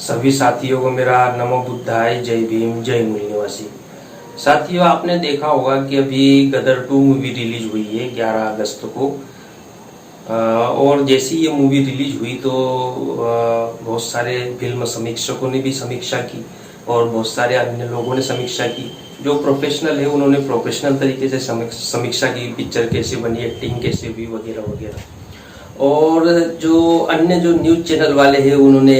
सभी साथियों को मेरा नमो बुद्धाय, जय भीम, जय मूल निवासी। साथियों, आपने देखा होगा कि अभी गदर 2 मूवी रिलीज हुई है 11 अगस्त को। और जैसी ये मूवी रिलीज हुई तो बहुत सारे फिल्म समीक्षकों ने भी समीक्षा की और बहुत सारे अन्य लोगों ने समीक्षा की। जो प्रोफेशनल है उन्होंने प्रोफेशनल तरीके से समीक्षा की, पिक्चर कैसे बनी, एक्टिंग कैसे हुई, वगैरह वगैरह। और जो अन्य जो न्यूज चैनल वाले हैं उन्होंने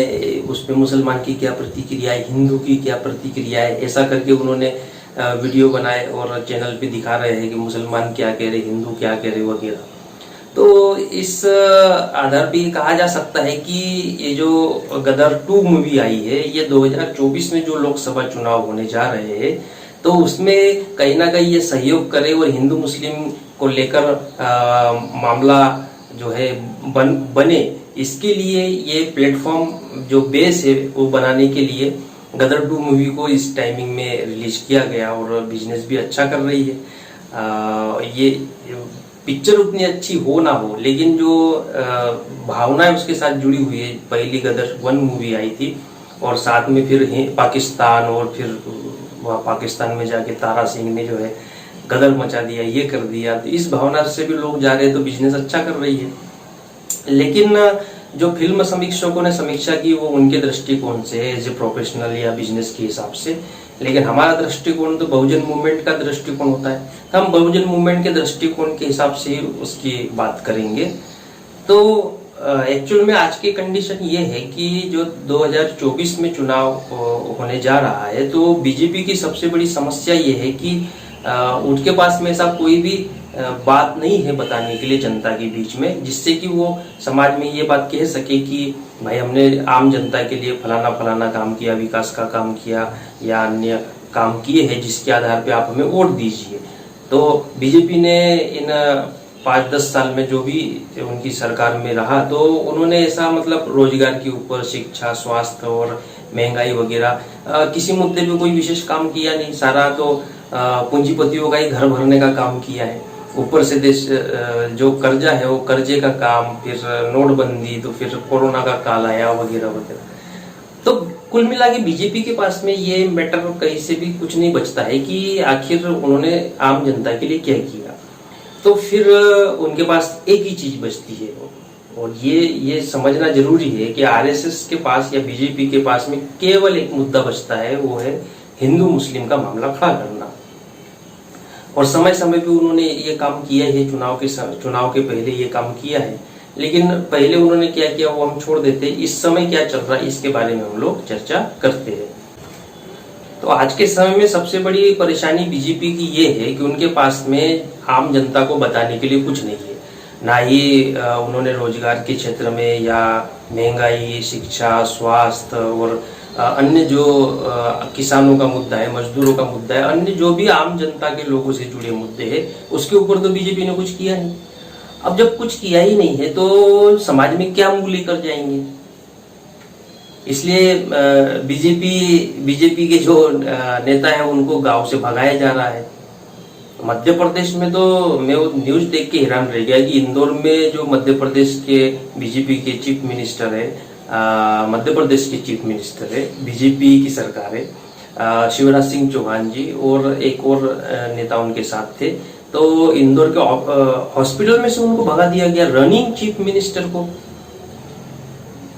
उसमें मुसलमान की क्या प्रतिक्रिया है, हिंदू की क्या प्रतिक्रिया है, ऐसा करके उन्होंने वीडियो बनाए और चैनल पे दिखा रहे हैं कि मुसलमान क्या कह रहे, हिंदू क्या कह रहे वगैरह। तो इस आधार पे कहा जा सकता है कि ये जो गदर 2 मूवी आई है ये 2024 में जो लोकसभा चुनाव होने जा रहे हैं तो उसमें कहीं ना कहीं ये सहयोग करे और हिंदू मुस्लिम को लेकर मामला जो है बने, इसके लिए ये प्लेटफॉर्म जो बेस है वो बनाने के लिए गदर 2 मूवी को इस टाइमिंग में रिलीज किया गया और बिजनेस भी अच्छा कर रही है। ये पिक्चर उतनी अच्छी हो ना हो, लेकिन जो भावनाएं उसके साथ जुड़ी हुई है, पहली गदर 1 मूवी आई थी और साथ में फिर पाकिस्तान, और फिर वहाँ पाकिस्तान में जाके तारा सिंह ने जो है गदर मचा दिया, ये कर दिया, तो इस भावना से भी लोग जा रहे हैं तो बिजनेस अच्छा कर रही है। लेकिन जो फिल्म समीक्षकों ने समीक्षा की वो उनके दृष्टिकोण से है, एज ए प्रोफेशनल या बिजनेस के हिसाब से। लेकिन हमारा दृष्टिकोण तो बहुजन मूवमेंट का दृष्टिकोण होता है, तो हम बहुजन मूवमेंट के दृष्टिकोण के हिसाब से ही उसकी बात करेंगे। तो एक्चुअल में आज की कंडीशन ये है कि जो 2024 में चुनाव होने जा रहा है तो बीजेपी की सबसे बड़ी समस्या ये है कि उनके पास में ऐसा कोई भी बात नहीं है बताने के लिए जनता के बीच में, जिससे कि वो समाज में ये बात कह सके कि भाई हमने आम जनता के लिए फलाना फलाना काम किया, विकास का काम किया या अन्य काम किए हैं जिसके आधार पे आप हमें वोट दीजिए। तो बीजेपी ने इन 5-10 साल में जो भी उनकी सरकार में रहा तो उन्होंने ऐसा मतलब रोजगार के ऊपर, शिक्षा, स्वास्थ्य और महंगाई वगैरह किसी मुद्दे पे कोई विशेष काम किया नहीं। सारा तो पूंजीपतियों का ही घर भरने का काम किया है। ऊपर से देश जो कर्जा है वो कर्जे का काम, फिर नोटबंदी, तो फिर कोरोना का काल आया वगैरह वगैरह। तो कुल मिला के बीजेपी के पास में ये मैटर कहीं से भी कुछ नहीं बचता है कि आखिर उन्होंने आम जनता के लिए क्या किया। तो फिर उनके पास एक ही चीज बचती है और ये समझना जरूरी है कि आरएसएस के पास या बीजेपी के पास में केवल एक मुद्दा बचता है, वो है हिंदू मुस्लिम का मामला खड़ा करना। और समय समय पे उन्होंने ये काम किया है, चुनाव के पहले ये काम किया है, लेकिन पहले उन्होंने क्या किया वो हम छोड़ देते हैं। इस समय क्या चल रहा है इसके बारे में हम लोग चर्चा करते हैं। तो आज के समय में सबसे बड़ी परेशानी बीजेपी की ये है कि उनके पास में आम जनता को बताने के लिए कुछ नहीं है। ना ही उन्होंने रोजगार के क्षेत्र में या महंगाई, शिक्षा, स्वास्थ्य और अन्य जो किसानों का मुद्दा है, मजदूरों का मुद्दा है, अन्य जो भी आम जनता के लोगों से जुड़े मुद्दे हैं उसके ऊपर तो बीजेपी ने कुछ किया नहीं। अब जब कुछ किया ही नहीं है तो समाज में क्या मुंह लेकर जाएंगे। इसलिए बीजेपी के जो नेता है उनको गांव से भगाया जा रहा है। मध्य प्रदेश में तो मैं वो न्यूज देख के हैरान रह गया कि इंदौर में जो मध्य प्रदेश के बीजेपी के चीफ मिनिस्टर है, मध्य प्रदेश के चीफ मिनिस्टर है, बीजेपी की सरकार है, शिवराज सिंह चौहान जी और एक और नेता उनके साथ थे। तो इंदौर के हॉस्पिटल में से उनको भगा दिया गया, रनिंग चीफ मिनिस्टर को।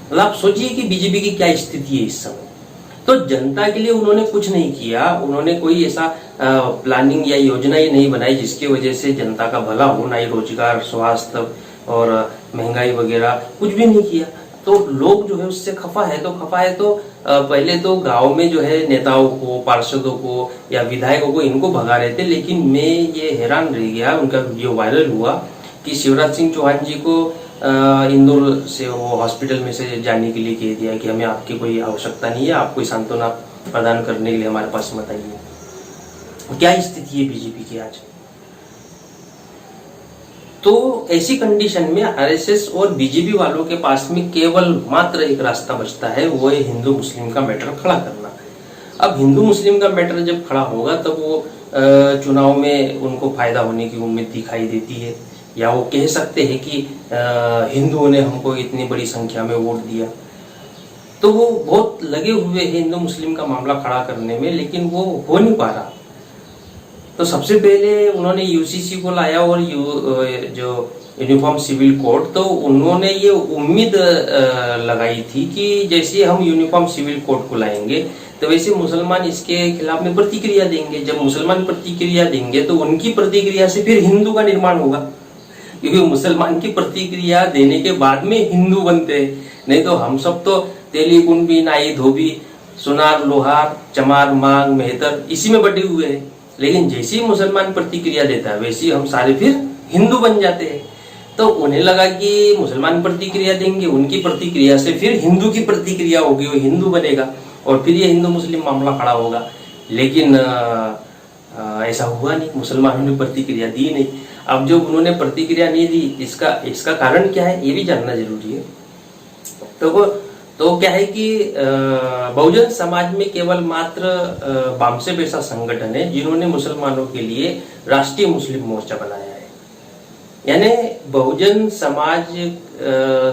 मतलब आप सोचिए कि बीजेपी की क्या स्थिति है इस समय। तो जनता के लिए उन्होंने कुछ नहीं किया, उन्होंने कोई ऐसा प्लानिंग या योजना ही नहीं बनाई जिसकी वजह से जनता का भला हो, ना ही रोजगार, स्वास्थ्य और महंगाई वगैरह कुछ भी नहीं किया। तो लोग जो है उससे खफा है तो पहले तो गांव में जो है नेताओं को, पार्षदों को या विधायकों को इनको भगा रहे थे। लेकिन मैं ये हैरान रह गया, उनका वीडियो वायरल हुआ कि शिवराज सिंह चौहान जी को इंदौर से वो हॉस्पिटल में से जाने के लिए कह दिया कि हमें आपकी कोई आवश्यकता नहीं है, आप कोई सांत्वना प्रदान करने के लिए हमारे पास मत आइए। क्या स्थिति है बीजेपी की आज। तो ऐसी कंडीशन में आरएसएस और बीजेपी वालों के पास में केवल मात्र एक रास्ता बचता है, वो है हिंदू मुस्लिम का मैटर खड़ा करना। अब हिंदू मुस्लिम का मैटर जब खड़ा होगा तब वो चुनाव में उनको फायदा होने की उम्मीद दिखाई देती है, या वो कह सकते हैं कि हिंदुओं ने हमको इतनी बड़ी संख्या में वोट दिया। तो वो बहुत लगे हुए हैं हिंदू मुस्लिम का मामला खड़ा करने में, लेकिन वो हो नहीं पा रहा। तो सबसे पहले उन्होंने यूसीसी को लाया और जो यूनिफॉर्म सिविल कोड, तो उन्होंने ये उम्मीद लगाई थी कि जैसे हम यूनिफॉर्म सिविल कोड को लाएंगे तो वैसे मुसलमान इसके खिलाफ में प्रतिक्रिया देंगे। जब मुसलमान प्रतिक्रिया देंगे तो उनकी प्रतिक्रिया से फिर हिंदू का निर्माण होगा, क्योंकि मुसलमान की प्रतिक्रिया देने के बाद में हिंदू बनते हैं। नहीं तो हम सब तो तेली, कुंभी, नाई, धोबी, सुनार, लोहार, चमार, मांग, मेहतर इसी में बटे हुए हैं। लेकिन जैसे ही मुसलमान प्रतिक्रिया देता है वैसे ही हम सारे फिर हिंदू बन जाते हैं। तो उन्हें लगा कि मुसलमान प्रतिक्रिया देंगे, उनकी प्रतिक्रिया से फिर हिंदू की प्रतिक्रिया होगी, वो हिंदू बनेगा और फिर ये हिंदू मुस्लिम मामला खड़ा होगा। लेकिन ऐसा हुआ नहीं, मुसलमानों ने प्रतिक्रिया दी नहीं। अब जब उन्होंने प्रतिक्रिया नहीं दी, इसका कारण क्या है ये भी जानना जरूरी है। तो क्या है कि बहुजन समाज में केवल मात्र बामसेफ ऐसा संगठन है जिन्होंने मुसलमानों के लिए राष्ट्रीय मुस्लिम मोर्चा बनाया है। यानी बहुजन समाज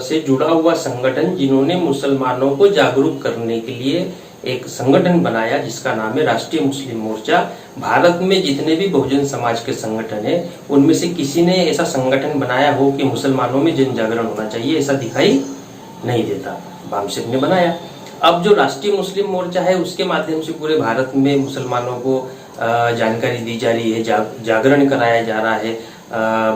से जुड़ा हुआ संगठन जिन्होंने मुसलमानों को जागरूक करने के लिए एक संगठन बनाया जिसका नाम है राष्ट्रीय मुस्लिम मोर्चा। भारत में जितने भी बहुजन समाज के संगठन है उनमें से किसी ने ऐसा संगठन बनाया हो कि मुसलमानों में जन जागरण होना चाहिए, ऐसा दिखाई नहीं देता। बामसेफ ने बनाया। अब जो राष्ट्रीय मुस्लिम मोर्चा है उसके माध्यम से पूरे भारत में मुसलमानों को जानकारी दी जा रही है, जागरण कराया जा रहा है,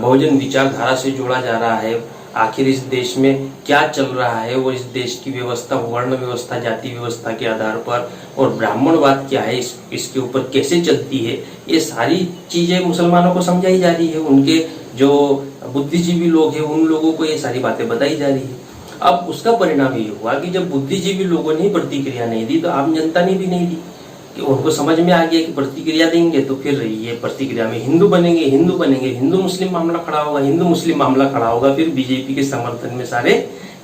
बहुजन विचारधारा से जोड़ा जा रहा है। आखिर इस देश में क्या चल रहा है और इस देश की व्यवस्था, वर्ण व्यवस्था, जाति व्यवस्था के आधार पर, और ब्राह्मणवाद क्या है, इसके ऊपर कैसे चलती है, ये सारी चीजें मुसलमानों को समझाई जा रही है। उनके जो बुद्धिजीवी लोग हैं उन लोगों को ये सारी बातें बताई जा रही है। अब उसका परिणाम ये हुआ कि जब बुद्धिजीवी लोगों ने प्रतिक्रिया नहीं दी तो आम जनता ने भी नहीं दी, कि उनको समझ में आ गया कि प्रतिक्रिया देंगे तो फिर ये प्रतिक्रिया में हिंदू बनेंगे, हिंदू मुस्लिम मामला खड़ा होगा, हिंदू मुस्लिम मामला खड़ा होगा, फिर बीजेपी के समर्थन में सारे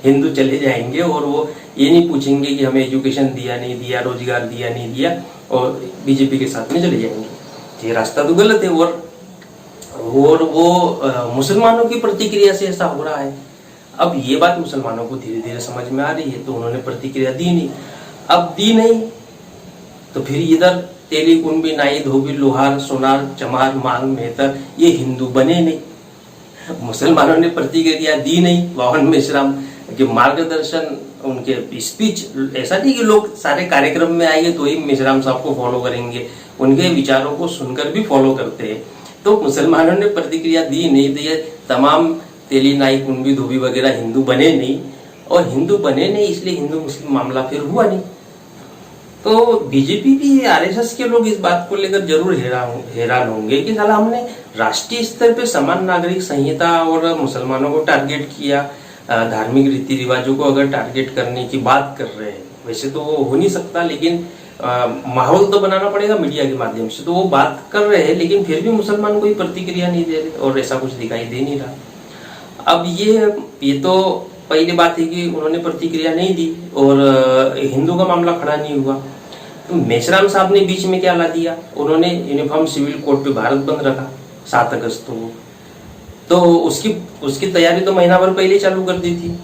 हिंदू चले जाएंगे और वो ये नहीं पूछेंगे कि हमें एजुकेशन दिया नहीं दिया, रोजगार दिया नहीं दिया, और बीजेपी के साथ में चले जाएंगे। ये रास्ता तो गलत है। और वो मुसलमानों की प्रतिक्रिया से ऐसा हो रहा है। अब ये बात मुसलमानों को धीरे धीरे समझ में आ रही है, तो उन्होंने प्रतिक्रिया दी नहीं। अब दी नहीं तो फिर इधर तेली, कुंभी, नाई, धोबी, लोहार, सोनार, चमार, मांग, मेहतर ये हिंदू बने नहीं। मुसलमानों ने प्रतिक्रिया दी नहीं। वावन मेश्राम के मार्गदर्शन, उनके स्पीच, ऐसा नहीं कि लोग सारे कार्यक्रम में आएंगे तो ही मेश्राम साहब को फॉलो करेंगे, उनके विचारों को सुनकर भी फॉलो करते हैं। तो मुसलमानों ने प्रतिक्रिया दी नहीं, तो ये तमाम तेली, नाई, कुंभी, धोबी वगैरह हिंदू बने नहीं, और हिंदू बने नहीं इसलिए हिंदू मुस्लिम मामला फिर हुआ नहीं। तो बीजेपी भी, आरएसएस के लोग इस बात को लेकर जरूर हैरान होंगे कि साला हमने राष्ट्रीय स्तर पे समान नागरिक संहिता और मुसलमानों को टारगेट किया, धार्मिक रीति रिवाजों को अगर टारगेट करने की बात कर रहे हैं, वैसे तो वो हो नहीं सकता, लेकिन माहौल तो बनाना पड़ेगा मीडिया के माध्यम से, तो वो बात कर रहे हैं, लेकिन फिर भी मुसलमान कोई प्रतिक्रिया नहीं दे रहे और ऐसा कुछ दिखाई दे नहीं रहा। अब ये तो पहली बात है कि उन्होंने प्रतिक्रिया नहीं दी और हिंदू का मामला खड़ा नहीं हुआ। तो मेश्राम साहब ने बीच में क्या ला दिया, उन्होंने यूनिफॉर्म सिविल कोड पे भारत बंद रखा 7 अगस्त को। तो उसकी तैयारी तो महीना भर पहले चालू कर दी थी।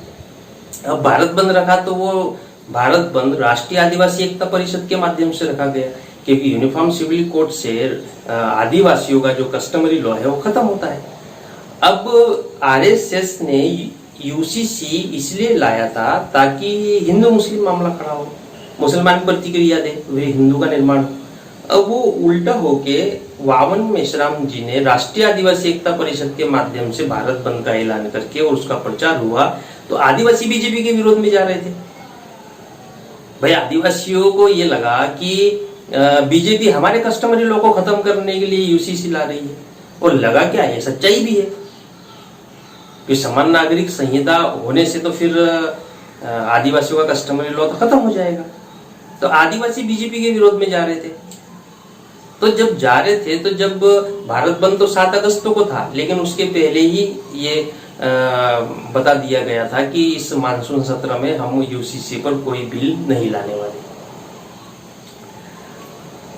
अब भारत बंद रखा तो वो भारत बंद राष्ट्रीय आदिवासी एकता परिषद के माध्यम से रखा गया, क्योंकि यूनिफॉर्म सिविल कोड से आदिवासियों का जो कस्टमरी लॉ है वो खत्म होता है। अब आरएसएस ने यूसीसी इसलिए लाया था ताकि हिंदू मुस्लिम मामला खड़ा हो, मुसलमान प्रतिक्रिया दे, वे हिंदू का निर्माण हो। अब वो उल्टा होके वावन मेश्राम जी ने राष्ट्रीय आदिवासी एकता परिषद के माध्यम से भारत बंद का ऐलान करके और उसका प्रचार हुआ, तो आदिवासी बीजेपी के विरोध में जा रहे थे। भाई आदिवासियों को ये लगा कि बीजेपी हमारे कस्टमरी लॉ को खत्म करने के लिए यूसीसी ला रही है, और लगा क्या ये सच्चाई भी है कि समान नागरिक संहिता होने से तो फिर आदिवासियों का कस्टमरी लॉ तो खत्म हो जाएगा। तो आदिवासी बीजेपी के विरोध में जा रहे थे। तो जब जा रहे थे तो जब भारत बंद तो 7 अगस्त को था, लेकिन उसके पहले ही ये बता दिया गया था कि इस मानसून सत्र में हम यूसीसी पर कोई बिल नहीं लाने वाले।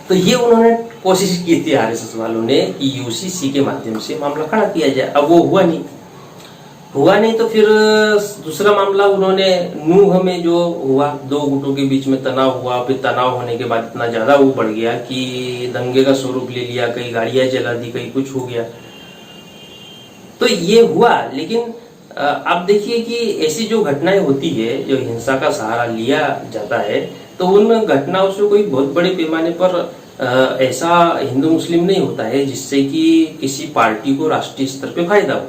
तो ये उन्होंने कोशिश की थी आरएसएस वालों ने कि यूसीसी के माध्यम से मामला खड़ा किया जाए। अब वो हुआ नहीं। हुआ नहीं तो फिर दूसरा मामला उन्होंने नूह में जो हुआ, दो गुटों के बीच में तनाव हुआ, फिर तनाव होने के बाद इतना ज्यादा वो बढ़ गया कि दंगे का स्वरूप ले लिया, कई गाड़ियां जला दी, कहीं कुछ हो गया। तो ये हुआ। लेकिन आप देखिए कि ऐसी जो घटनाएं होती है, जो हिंसा का सहारा लिया जाता है, तो उन घटनाओं से कोई बहुत बड़े पैमाने पर ऐसा हिंदू मुस्लिम नहीं होता है जिससे कि किसी पार्टी को राष्ट्रीय स्तर पे फायदा हो।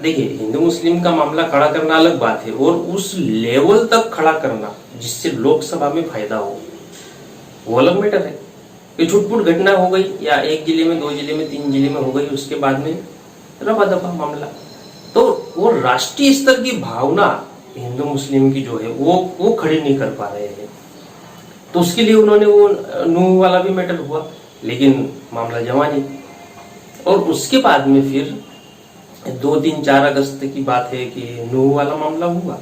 देखिए, हिंदू मुस्लिम का मामला खड़ा करना अलग बात है, और उस लेवल तक खड़ा करना जिससे लोकसभा में फायदा हो, वो अलग मैटर है। कि छुटपुट घटना हो गई, या एक जिले में, 2 जिले में, 3 जिले में हो गई, उसके बाद में रफा दफा मामला, तो वो राष्ट्रीय स्तर की भावना हिंदू मुस्लिम की जो है वो खड़ी नहीं कर पा रहे हैं। तो उसके लिए उन्होंने वो नूह वाला भी मैटर हुआ, लेकिन मामला जमा नहीं। और उसके बाद में फिर 2, 3, 4 अगस्त की बात है कि नूह वाला मामला हुआ,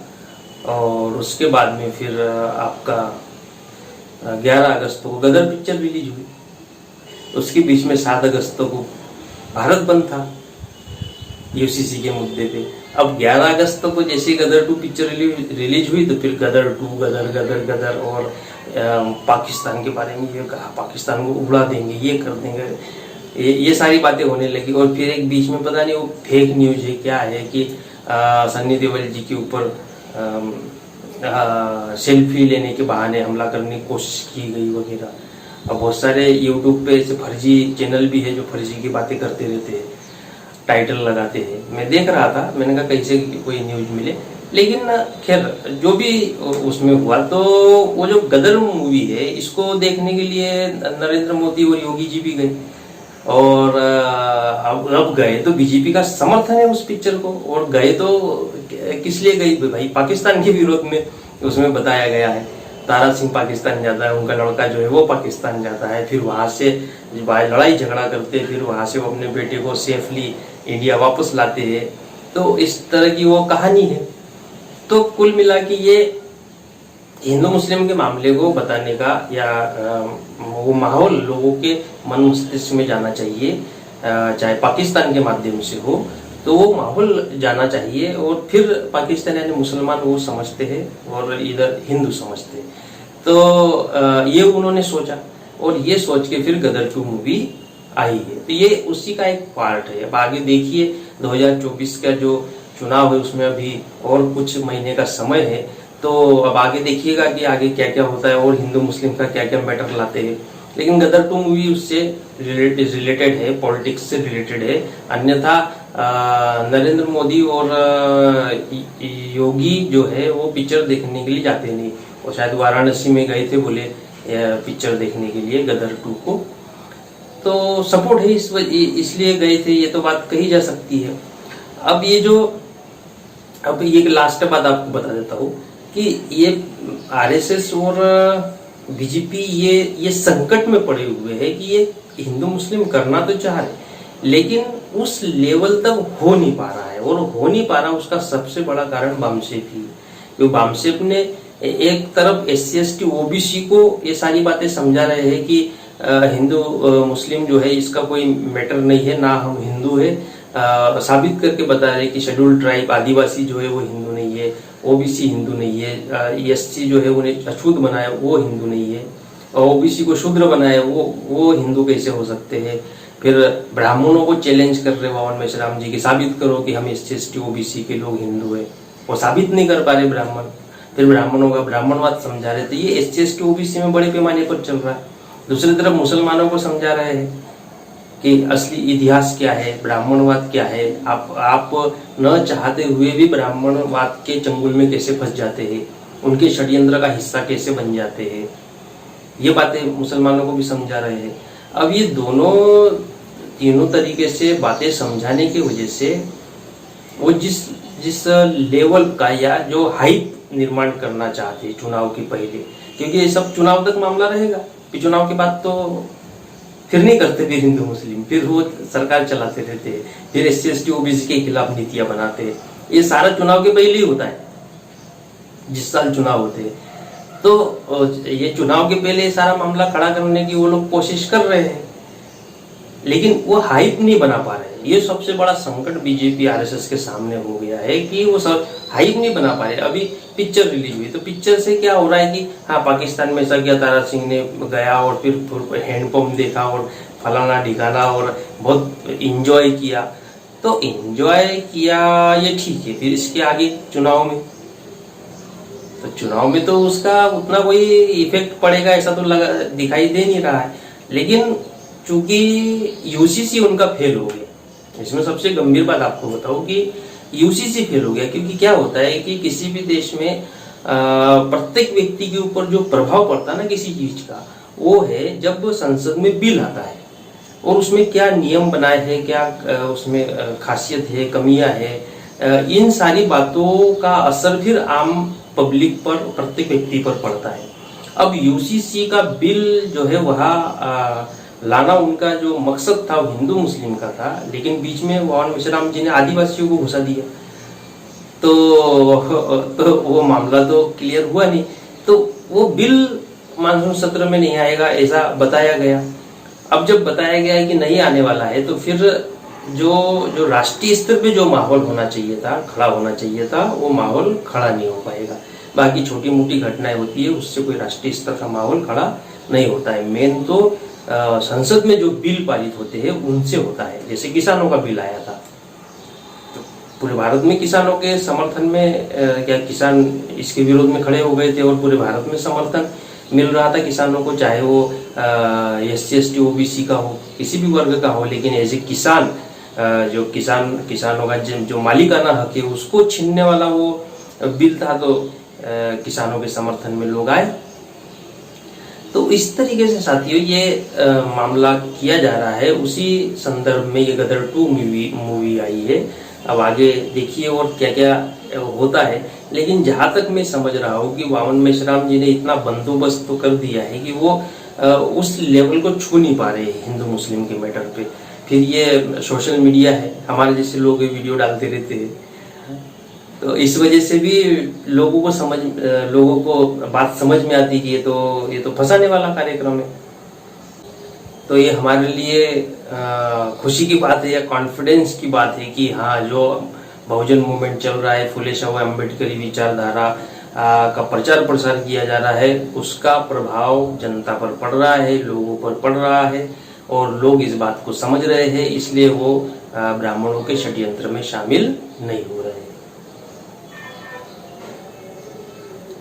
और उसके बाद में फिर आपका 11 अगस्त को गदर पिक्चर रिलीज हुई। उसके बीच में 7 अगस्त को भारत बंद था यूसीसी के मुद्दे पे। अब 11 अगस्त को जैसे गदर 2 पिक्चर रिलीज हुई, तो फिर गदर 2, गदर गदर गदर, और पाकिस्तान के बारे में ये कहा, पाकिस्तान को उड़ा देंगे, ये कर देंगे, ये सारी बातें होने लगी। और फिर एक बीच में पता नहीं वो फेक न्यूज है क्या है कि सन्नी देओल जी के ऊपर सेल्फी लेने के बहाने हमला करने की कोशिश की गई वगैरह। अब बहुत सारे यूट्यूब पे ऐसे फर्जी चैनल भी है जो फर्जी की बातें करते रहते हैं, टाइटल लगाते हैं। मैं देख रहा था, मैंने कहा कैसे कोई न्यूज मिले, लेकिन खैर जो भी उसमें हुआ, तो वो जो गदर मूवी है, इसको देखने के लिए नरेंद्र मोदी और योगी जी भी गए, और अब गए तो बीजेपी का समर्थन है उस पिक्चर को, और गए तो किस लिए गई भाई? पाकिस्तान के विरोध में उसमें बताया गया है। तारा सिंह पाकिस्तान जाता है, उनका लड़का जो है वो पाकिस्तान जाता है, फिर वहां से लड़ाई झगड़ा करते, फिर वहां से वो अपने बेटे को सेफली इंडिया वापस लाते हैं। तो इस तरह की वो कहानी है। तो कुल मिला के ये हिंदू मुस्लिम के मामले को बताने का या वो माहौल लोगों के मन मस्तिष्क में जाना चाहिए, चाहे पाकिस्तान के माध्यम से हो, तो वो माहौल जाना चाहिए। और फिर पाकिस्तान यानी मुसलमान वो समझते हैं और इधर हिंदू समझते हैं। तो ये उन्होंने सोचा, और ये सोच के फिर गदर 2 मूवी आई है। तो ये उसी का एक पार्ट है। अब आगे देखिए 2024 का जो चुनाव है उसमें अभी और कुछ महीने का समय है, तो अब आगे देखिएगा कि आगे क्या क्या होता है और हिंदू मुस्लिम का क्या क्या मैटर लाते हैं। लेकिन गदर 2 मूवी उससे रिलेटेड है, पॉलिटिक्स से रिलेटेड है। अन्यथा नरेंद्र मोदी और योगी जो है वो पिक्चर देखने के लिए जाते नहीं, और शायद वाराणसी में गए थे बोले पिक्चर देखने के लिए गदर 2 को। तो सपोर्ट है इसलिए गए थे, ये तो बात कही जा सकती है। अब ये लास्ट बात आपको बता देता हूँ कि ये आरएसएस और बीजेपी ये संकट में पड़े हुए हैं कि ये हिंदू मुस्लिम करना तो चाह रहे, लेकिन उस लेवल तक हो नहीं पा रहा है। और हो नहीं पा रहा, उसका सबसे बड़ा कारण बामसेफ ही, क्योंकि बामसेफ ने एक तरफ SC ST OBC को ये सारी बातें समझा रहे हैं कि हिंदू मुस्लिम जो है इसका कोई मैटर नहीं है, ना हम हिंदू है, साबित करके बता रहे कि शेड्यूल्ड ट्राइब आदिवासी जो है वो हिंदू नहीं है, OBC हिंदू नहीं है, SC जो है उन्हें अछूत बनाया वो हिंदू नहीं है, और OBC को शूद्र बनाया वो हिंदू कैसे हो सकते हैं। फिर ब्राह्मणों को चैलेंज कर रहे भगवान मेश्राम जी की, साबित करो कि हम SC ST OBC के लोग हिंदू है, वो साबित नहीं कर पा रहे ब्राह्मण। फिर ब्राह्मणों का ब्राह्मणवाद समझा रहे थे, ये SC ST OBC में बड़े पैमाने पर चल रहा है। दूसरी तरफ मुसलमानों को समझा रहे हैं कि असली इतिहास क्या है, ब्राह्मणवाद क्या है, आप न चाहते हुए भी ब्राह्मणवाद के चंगुल में कैसे फंस जाते हैं, उनके षड्यंत्र का हिस्सा कैसे बन जाते हैं, ये बातें मुसलमानों को भी समझा रहे हैं। अब ये तीनों तरीके से बातें समझाने की वजह से वो जिस लेवल का या जो हाइप निर्माण करना चाहते हैं चुनाव के पहले, क्योंकि ये सब चुनाव तक मामला रहेगा, फिर चुनाव के बाद तो फिर नहीं करते फिर हिंदू मुस्लिम, फिर वो सरकार चलाते रहते हैं, फिर SC ST OBC के खिलाफ नीतियां बनाते हैं। ये सारा चुनाव के पहले ही होता है, जिस साल चुनाव होते हैं। तो ये चुनाव के पहले सारा मामला खड़ा करने की वो लोग कोशिश कर रहे हैं, लेकिन वो हाइप नहीं बना पा रहे हैं। ये सबसे बड़ा संकट बीजेपी आरएसएस के सामने हो गया है कि वो सब हाइप नहीं बना पा रहे। अभी पिक्चर रिलीज हुई तो पिक्चर से क्या हो रहा है कि हाँ पाकिस्तान में ऐसा किया, तारा सिंह ने गया और फिर हैंडपंप देखा और फलाना ढिकाना और बहुत इंजॉय किया। तो इंजॉय किया ये ठीक है, फिर इसके आगे चुनाव में, तो चुनाव में तो उसका उतना कोई इफेक्ट पड़ेगा ऐसा तो दिखाई दे नहीं रहा है। लेकिन चूंकि यूसीसी उनका फेल हो गया, इसमें सबसे गंभीर बात आपको बताऊं कि यूसीसी फेल हो गया। क्योंकि क्या होता है कि किसी भी देश में प्रत्येक व्यक्ति के ऊपर जो प्रभाव पड़ता है ना किसी चीज का, वो है जब संसद में बिल आता है और उसमें क्या नियम बनाए हैं, क्या उसमें खासियत है, कमियां है, इन सारी बातों का असर फिर आम पब्लिक पर, प्रत्येक व्यक्ति पर पड़ता है। अब यूसीसी का बिल जो है वह लाना उनका जो मकसद था वो हिंदू मुस्लिम का था, लेकिन बीच में भगवान मेश्राम जी ने आदिवासियों को घुसा दिया, तो वो मामला तो क्लियर हुआ नहीं। तो वो बिल मानसून सत्र में नहीं आएगा ऐसा बताया गया। अब जब बताया गया है कि नहीं आने वाला है, तो फिर जो राष्ट्रीय स्तर पे जो माहौल होना चाहिए था, खड़ा होना चाहिए था, वो माहौल खड़ा नहीं हो पाएगा। बाकी छोटी मोटी घटनाएं होती है, उससे कोई राष्ट्रीय स्तर का माहौल खड़ा नहीं होता है। मेन तो संसद में जो बिल पारित होते हैं उनसे होता है। जैसे किसानों का बिल आया था, तो पूरे भारत में किसानों के समर्थन में क्या किसान इसके विरोध में खड़े हो गए थे और पूरे भारत में समर्थन मिल रहा था किसानों को, चाहे वो SC ST OBC का हो, किसी भी वर्ग का हो। लेकिन एज ए किसान, जो किसानों का जो मालिकाना हक है उसको छीनने वाला वो बिल था, तो किसानों के समर्थन में लोग आए। तो इस तरीके से साथियों ये मामला किया जा रहा है। उसी संदर्भ में ये गदर 2 मूवी आई है। अब आगे देखिए और क्या क्या होता है। लेकिन जहां तक मैं समझ रहा हूँ कि वामन मेश्राम जी ने इतना बंदोबस्त तो कर दिया है कि वो उस लेवल को छू नहीं पा रहे हिंदू मुस्लिम के मैटर पे। फिर ये सोशल मीडिया है, हमारे जैसे लोग वीडियो डालते रहते हैं, तो इस वजह से भी लोगों को बात समझ में आती कि ये तो फंसाने वाला कार्यक्रम है। तो ये हमारे लिए खुशी की बात है या कॉन्फिडेंस की बात है कि हाँ, जो बहुजन मूवमेंट चल रहा है, फुले शाह अम्बेडकरी विचारधारा का प्रचार प्रसार किया जा रहा है, उसका प्रभाव जनता पर पड़ रहा है, लोगों पर पड़ रहा है और लोग इस बात को समझ रहे हैं। इसलिए वो ब्राह्मणों के षड्यंत्र में शामिल नहीं हो रहे हैं।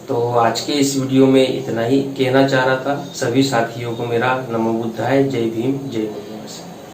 तो आज के इस वीडियो में इतना ही कहना चाह रहा था। सभी साथियों को मेरा नमो बुद्धाय, जय भीम, जय